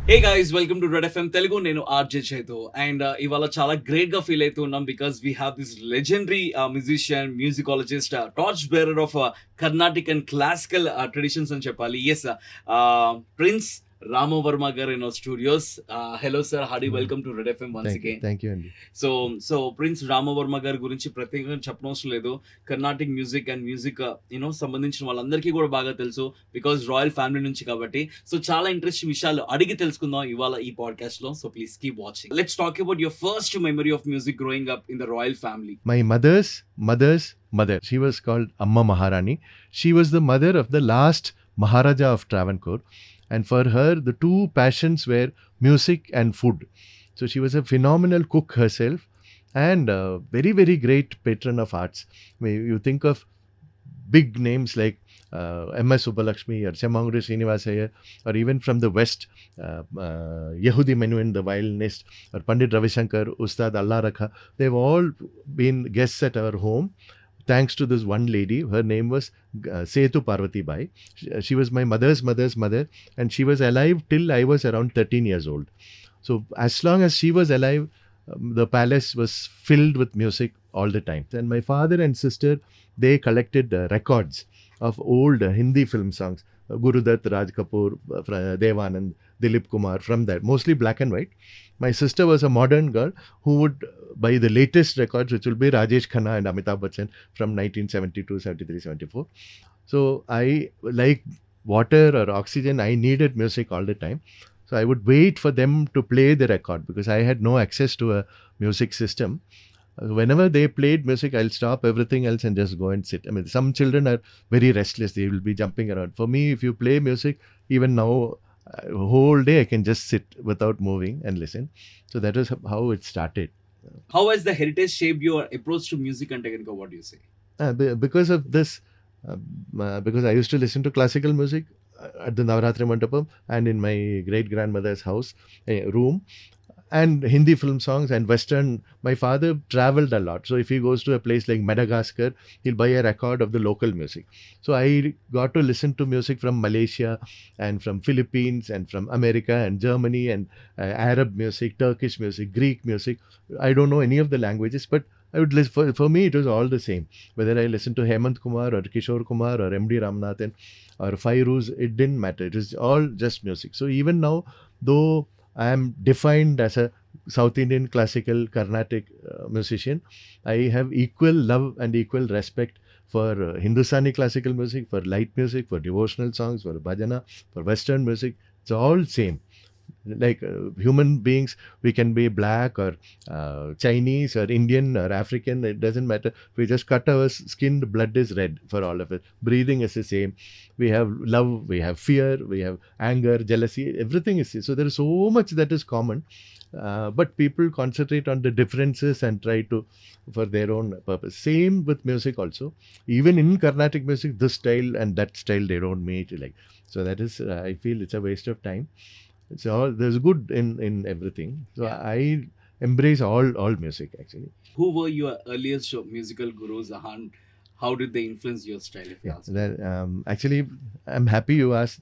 Hey guys, welcome to Red FM Telugu. Nenu RJ Chetu and ఇవాళ చాలా great గా feel అవుతున్నాం because we have this legendary musician, musicologist, torch bearer of Carnatic and classical traditions అని చెప్పాలి. Yes, Prince Rama Varma garu in our studios. Hello sir, how do you welcome to Red FM once again. Thank you అండి. So prince Rama Varma గారి గురించి ప్రత్యేకంగా చెప్పనవసరం లేదు. Carnatic music and music సంబంధించిన వాళ్ళందరికీ కూడా బాగా తెలుసు బికాజ్ రాయల్ ఫ్యామిలీ నుంచి కాబట్టి. సో చాలా ఇంట్రెస్టింగ్ విషయాలు అడిగి తెలుసుకుందాం ఇవాళ ఈ పాడ్కాస్ట్ లో. So please keep watching. Let's talk about your first memory of music growing up in the royal family. My mother's mother, she was called Amma Maharani. She was the mother of the last Maharaja of Travancore, and for her the two passions were music and food. So she was a phenomenal cook herself and a very, very great patron of arts. I mean, you think of big names like M.S. Subbalakshmi or Semangri Srinivasaya, or even from the West, Yehudi Menuhin, the violinist, or Pandit Ravishankar, Ustad Allah Rakha. They've all been guests at our home thanks to this one lady. Her name was Setu Parvati Bai. She was my mother's mother, and she was alive till I was around 13 years old. So as long as she was alive, the palace was filled with music all the time. And my father and sister, they collected records of old Hindi film songs. Gurudutt, Raj Kapoor, Devanand, Dilip Kumar, from that. Mostly black and white. My sister was a modern girl who would buy the latest records, which will be Rajesh Khanna and Amitabh Bachchan from 1972, 73, 74. So I, like water or oxygen, I needed music all the time. So I would wait for them to play the record because I had no access to a music system. Whenever they played music, I'll stop everything else and just go and sit. I mean, some children are very restless. They will be jumping around. For me, if you play music, even now, whole day I can just sit without moving and listen. So that is how it started. How has the heritage shaped your approach to music and technical? What do you say? Because of this, because I used to listen to classical music at the Navaratri Mandapam and in my great grandmother's house room, and Hindi film songs and Western. My father traveled a lot. So if he goes to a place like Madagascar, he'll buy a record of the local music. So I got to listen to music from Malaysia and from Philippines and from America and Germany and Arab music, Turkish music, Greek music. I don't know any of the languages, but I would listen. For me, it was all the same. Whether I listened to Hemant Kumar or Kishore Kumar or M.D. Ramanathan or Fairuz, it didn't matter. It was all just music. So even now, though I am defined as a South Indian classical Carnatic musician, I have equal love and equal respect for Hindustani classical music, for light music, for devotional songs, for bhajana, for Western music. It's all same. Like human beings, we can be black or Chinese or Indian or African, it doesn't matter. We just cut our skin, the blood is red for all of it. Breathing is the same. We have love, we have fear, we have anger, jealousy, everything is so there is so much that is common. But people concentrate on the differences and try to for their own purpose. Same with music also. Even in Carnatic music, this style and that style, they don't meet. Like, so that is I feel it's a waste of time. It's all, there's good in everything. So Yeah. I embrace all music actually. Who were your earliest musical gurus and how did they influence your style? If you ask me? That, actually, I'm happy you asked,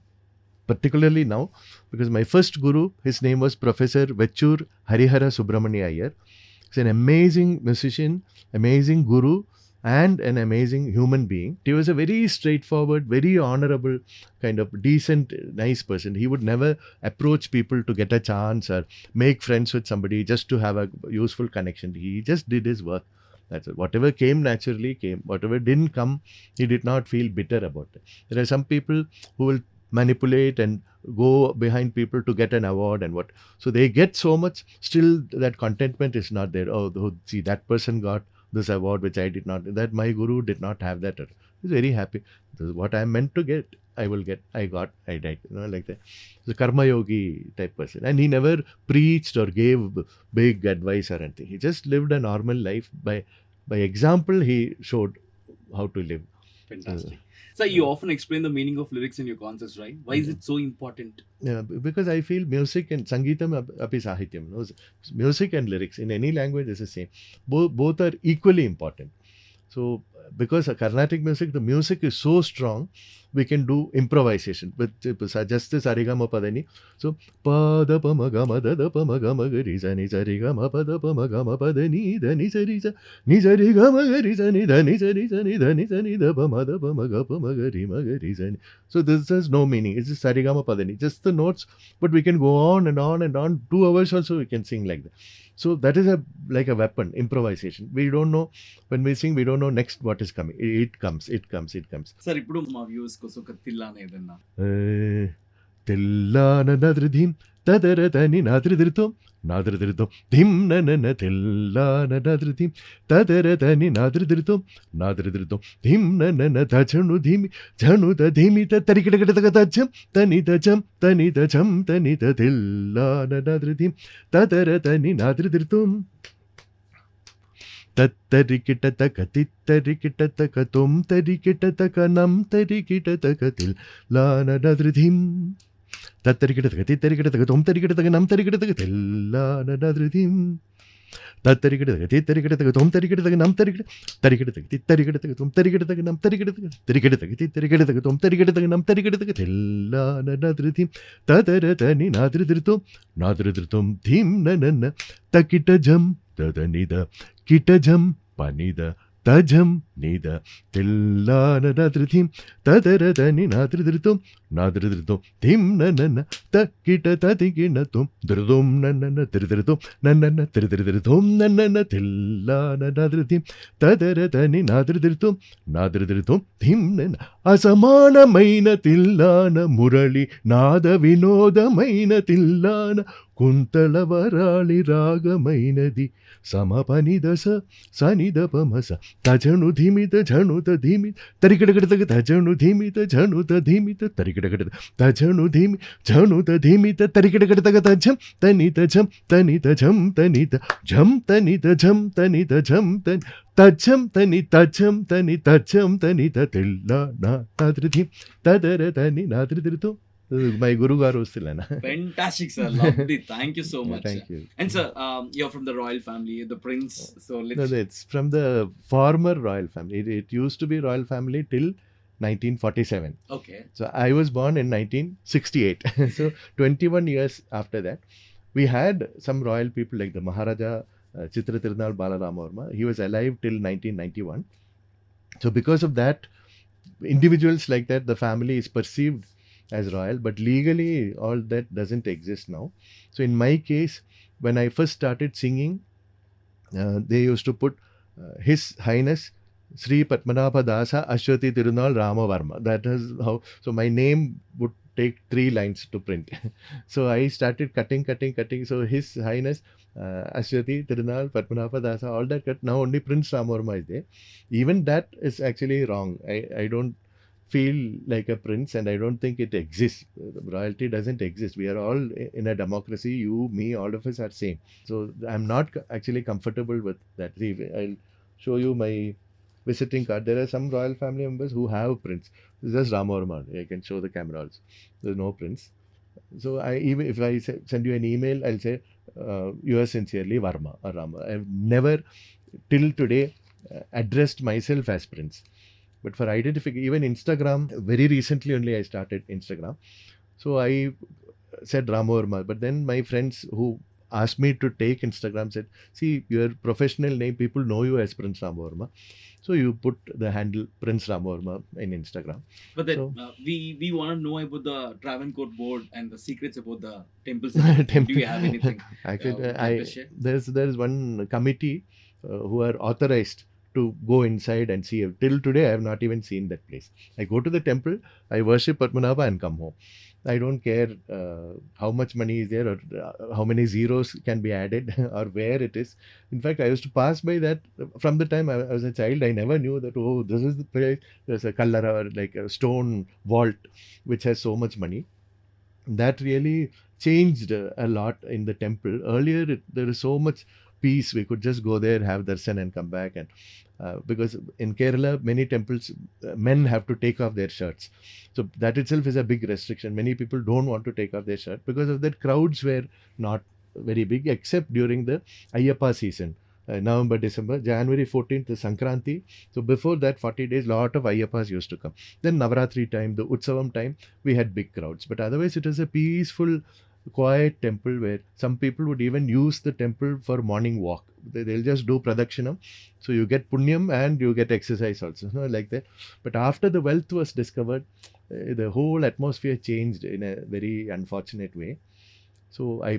particularly now, because my first guru, his name was Professor Vechur Harihara Subramania Iyer. He's an amazing musician, amazing guru, and an amazing human being. He was a very straightforward, very honorable, kind of decent, nice person. He would never approach people to get a chance or make friends with somebody just to have a useful connection. He just did his work. That's it. Whatever came naturally came. Whatever didn't come, he did not feel bitter about it. There are some people who will manipulate and go behind people to get an award and what. So they get so much, still that contentment is not there. Oh, see, that person got this award which I did not. That my guru did not have that. He's very happy. This is what I'm meant to get. I will get. I got. I died. Like that. He's a karma yogi type person, and he never preached or gave big advice or anything. He just lived a normal life. By example, he showed how to live. Fantastic. So you often explain the meaning of lyrics in your concerts, right? Why is it so important? Yeah, because I feel music and sangeetam api sahityam. No? Music and lyrics in any language is the same. Both are equally important. So because Carnatic music, the music is so strong we can do improvisation with just the sarigama padani. So pada pama gama da da pama gama gari sa ni sarigama pada pama gama padani da ni sari sa ni sarigama gari sa ni da ni sari sa ni da ni sa ni da pama ga pama gari ma gari sa ni. So this has no meaning. It's just sarigama padani, just the notes, but we can go on and on and on. 2 hours also we can sing like that. So that is like a weapon, improvisation. We don't know, when we sing, we don't know next what is coming. It comes. Sir ఇప్పుడు మా views కోసం ఒక తిల్లాన ఏదన్నా. తెల్లాన నద్రధీం తదరతని నాద్రిదిరితం నాద్రిదిరితం ధిం నన తెల్లాన నద్రధీం తదరతని నాద్రిదిరితం నాద్రిదిరితం ధిం నన తజను ధిమి జను ధీమి తరికిటకటక తజం తని తజం తని తెల్లాన నద్రధీం తదరతని నాద్రిదిరితం తత్తరికిటతక తిత్తరికిటతక తుం తరికిటతక నం తరికిటతక తిల్లాన నద్రధీం తత్తరికిటతక తిత్తరికిటతక తుం తరికిటతక నం తరికిటతక తిల్లాన నద్రధీం తత్తరికిటతక తిత్తరికిటతక తుం తరికిటతక నం తరికిటతక తిత్తరికిటతక తుం తరికిటతక నం తరికిటతక తిరికిటతక తిత్తరికిటతక తుం తరికిటతక నం తరికిటతక తిల్లాన నద్రధీం తదరతని నాద్రిదిరితం ధీం ననన్న తకిటజం తదనిద కిటజం పనిద తజం నిద తిల్లాన నద్రధీం తదరతని నాద్రిదిరితం ధిం ననన్న తకిట తదిగిణతుం ధృతుం నన్నన తిరిదిరితం నన్నన తిరిదిరిదిరితం నన్నన తిల్లాన నద్రధీం తదరతని నాద్రిదిరితం ధిం నన్న అసమానమైన తిల్లాన మురళి నాద వినోదమైన తిల్లాన కుంతల వరాళి రాగమైనది సమపని దశ సనిద పమస తజను ధిమిత జనుత ధిమి తరికిడగడతగ తజను ధిమిత జనుత ధిమిత తరికిడగడ తజను ధిమి జనుత ధిమిత తరికిడగడతగ తజం తనిత జం తనిత జం తనిత జం తనిత జం తనిత జం తని తజం తని తజం తని తజం తనిత తెల్ల నాద్రిధీం తదరతని నాద్రిదిరితం. My Guru Garu Stilana. Fantastic, sir. Lovely. Thank you so much. Thank you. And sir, you're from the royal family, the prince. So let's. No, it's from the former royal family. It used to be royal family till 1947. Okay. So I was born in 1968. So 21 years after that, we had some royal people like the Maharaja Thirunal Rama Varma. He was alive till 1991. So because of that, individuals like that, the family is perceived as royal, but legally all that doesn't exist now. So in my case, when I first started singing, they used to put His Highness Sri Padmanabha Dasa Aswathi Thirunal Rama Varma. That is how. So my name would take 3 lines to print. So I started cutting. So His Highness Aswathi Thirunal Padmanabha Dasa, all that cut. Now only Prince Rama Varma is there. Even that is actually wrong. I don't feel like a prince, and I don't think it exists. Royalty doesn't exist. We are all in a democracy. You, me, all of us are same. So I'm not actually comfortable with that. See, I'll show you my visiting card. There are some royal family members who have prince. This is just Rama Varma. I can show the camera also. There's no prince. So even if I send you an email, I'll say yours sincerely Varma or Rama. I've never till today addressed myself as prince. But for identification, even Instagram, very recently only I started Instagram. So I said Rama Varma. But then my friends who asked me to take Instagram said, see, your professional name, people know you as Prince Rama Varma. So you put the handle Prince Rama Varma in Instagram. But then So- we want to know about the Travancore Board and the secrets about the temples. Temple. Do you have anything? Actually, would you like to share? there's one committee who are authorized to go inside and see. Till today, I have not even seen that place. I go to the temple, I worship Padmanabha and come home. I don't care how much money is there or how many zeros can be added or where it is. In fact, I used to pass by that from the time I was a child. I never knew that, oh, this is the place. There's a kallara or like a stone vault which has so much money. That really changed a lot in the temple. Earlier, there is so much peace. We could just go there, have darshan and come back. And because in Kerala, many temples, men have to take off their shirts. So that itself is a big restriction. Many people don't want to take off their shirt. Because of that, crowds were not very big, except during the Ayyappa season. November, December. January 14th is Sankranti. So before that 40 days, lot of Ayyappas used to come. Then Navaratri time, the Utsavam time, we had big crowds. But otherwise it was a peaceful, quiet temple where some people would even use the temple for morning walk. They'll just do Pradakshinam. So you get Punyam and you get exercise also, like that. But after the wealth was discovered, the whole atmosphere changed in a very unfortunate way. So I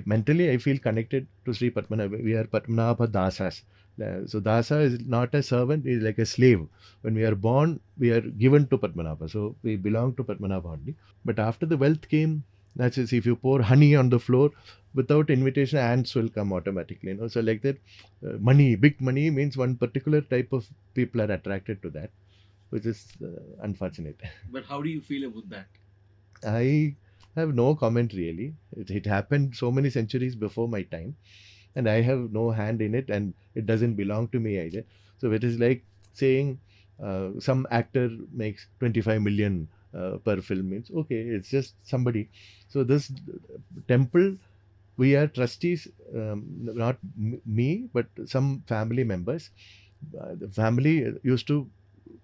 feel connected to Sri Padmanabha. We are Padmanabha Dasas. So Dasa is not a servant, he is like a slave. When we are born, we are given to Padmanabha. So we belong to Padmanabha only. But after the wealth came, that's just if you pour honey on the floor, without invitation, ants will come automatically. So like that, money, big money means one particular type of people are attracted to that, which is unfortunate. But how do you feel about that? I have no comment really. It happened so many centuries before my time, and I have no hand in it, and it doesn't belong to me either. So it is like saying some actor makes 25 million per film, means okay, it's just somebody. So this temple, we are trustees, not me, but some family members. The family used to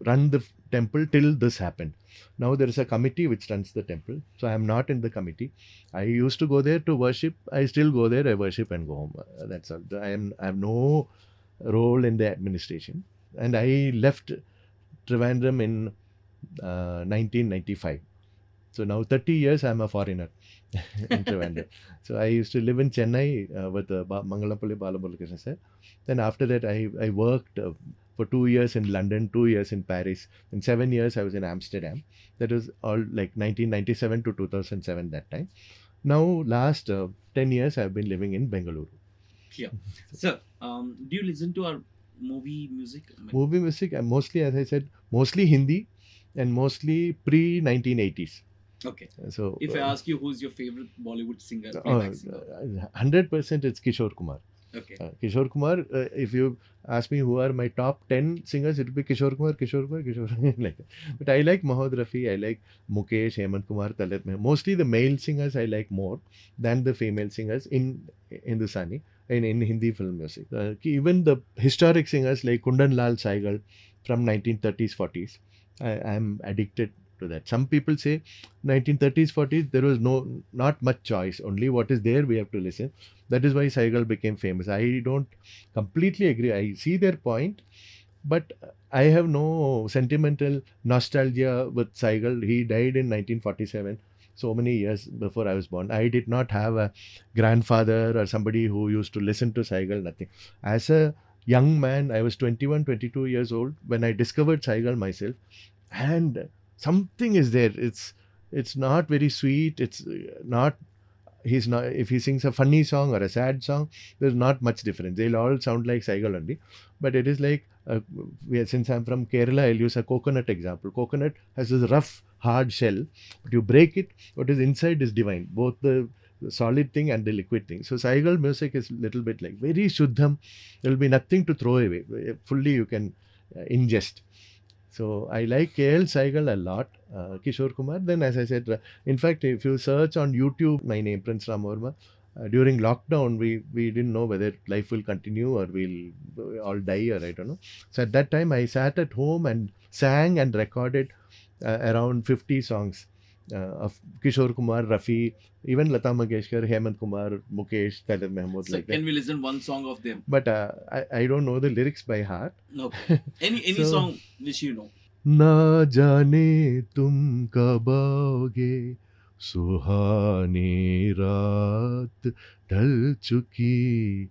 run the temple till this happened. Now there is a committee which runs the temple. So I am not in the committee. I used to go there to worship. I still go there. I worship and go home. That's all. I have no role in the administration. And I left Trivandrum in 1995. So now 30 years I'm a foreigner in Trivandrum. So I used to live in Chennai with Mangalampalli Balamurugan sir. Then after that I worked for 2 years in London, 2 years in Paris. In 7 years I was in Amsterdam. That was all like 1997 to 2007 that time. Now last 10 years I've been living in Bengaluru. Yeah. Sir, do you listen to our movie music? Movie music, mostly, as I said, mostly Hindi and mostly pre 1980s. Okay. So If I ask you who's your favorite Bollywood singer, playback singer? 100% it's Kishore Kumar. Okay. Kishore Kumar, if you ask me who are my top 10 singers, it will be Kishore Kumar, like that. But I like Mohad Rafi, I like Mukesh, Hemant Kumar, Talat Mehta. Mostly the male singers I like more than the female singers in Hindustani, in Hindi film music. Even the historic singers like Kundan Lal Saigal from 1930s, 40s, I am addicted to that. Some people say 1930s, 40s, there was not much choice. Only what is there we have to listen. That is why Saigal became famous. I don't completely agree. I see their point, but I have no sentimental nostalgia with Saigal. He died in 1947, so many years before I was born. I did not have a grandfather or somebody who used to listen to Saigal, nothing. As a young man, I was 21, 22 years old when I discovered Saigal myself, and something is there. It's not very sweet. It's not he's not if he sings a funny song or a sad song, there's not much difference. They'll all sound like Saigal only. But it is like since I'm from Kerala, I'll use a coconut example. Coconut has this rough, hard shell, but you break it, what is inside is divine, both the solid thing and the liquid thing. So Saigal music is little bit like very Shuddham. There will be nothing to throw away. Fully you can ingest. So I like KL Saigal a lot, Kishore Kumar. Then, as I said, in fact, if you search on YouTube, my name Prince Rama Varma. During lockdown, we didn't know whether life will continue or we'll all die, or I don't know. So at that time, I sat at home and sang and recorded around 50 songs of Kishore Kumar, Rafi, even Lata Mangeshkar, Hemant Kumar, Mukesh, Talat Mahmood. So like can that. we listen one song of them? But I don't know the lyrics by heart. No. Any So- song which you know? ना जाने तुम कब आओगे सुहानी रात ढल चुकी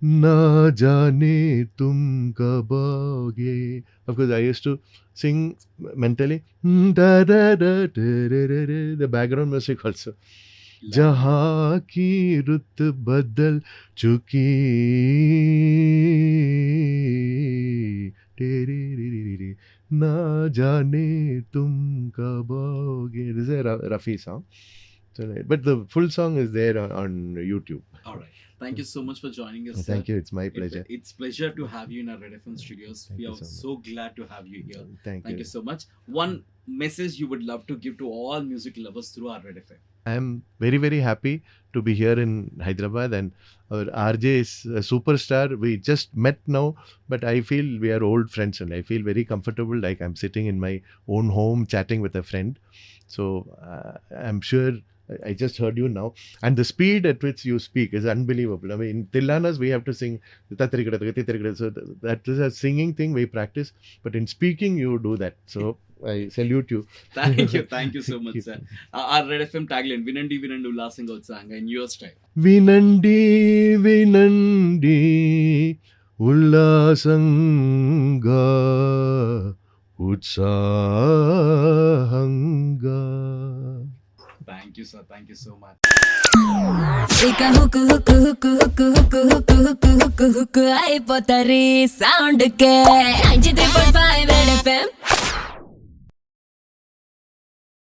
ना जाने तुम कब आओगे. Of course, I used to sing mentally da, da, da, da, da, da, da, the background music also. जहाँ की रुत बदल चुकी टेरी ना जाने तुम कब आओगे. This is a Rafi song. So, but the full song is there on YouTube. All right. Thank you so much for joining us. Thank sir. you. It's my pleasure. It's pleasure to have you in our Red FM studios. Thank We you are so much. so glad to have you here. Thank Thank you. you so much. One message you would love to give to all music lovers through our Red FM. I am very, very happy to be here in Hyderabad, and our RJ is a superstar. We just met now, but I feel we are old friends, and I feel very comfortable, like I'm sitting in my own home chatting with a friend. So I'm sure I just heard you now, and the speed at which you speak is unbelievable. I mean, in Tillanas we have to sing, so that is a singing thing we practice, but in speaking you do that. So I salute you. Thank you so much, Thank sir. you. Our Red FM tagline, వినండి వినండి ఉల్లాసంగా ఉత్సాహంగా in your style. వినండి వినండి ఉల్లాసంగా ఉత్సాహంగా. Thank you, sir. Thank you so much. ఇక hook hook hook hook hook hook hook hook hook అయిపోతారు సౌండ్ కే 93.5 రెడ్ ఎఫ్ఎం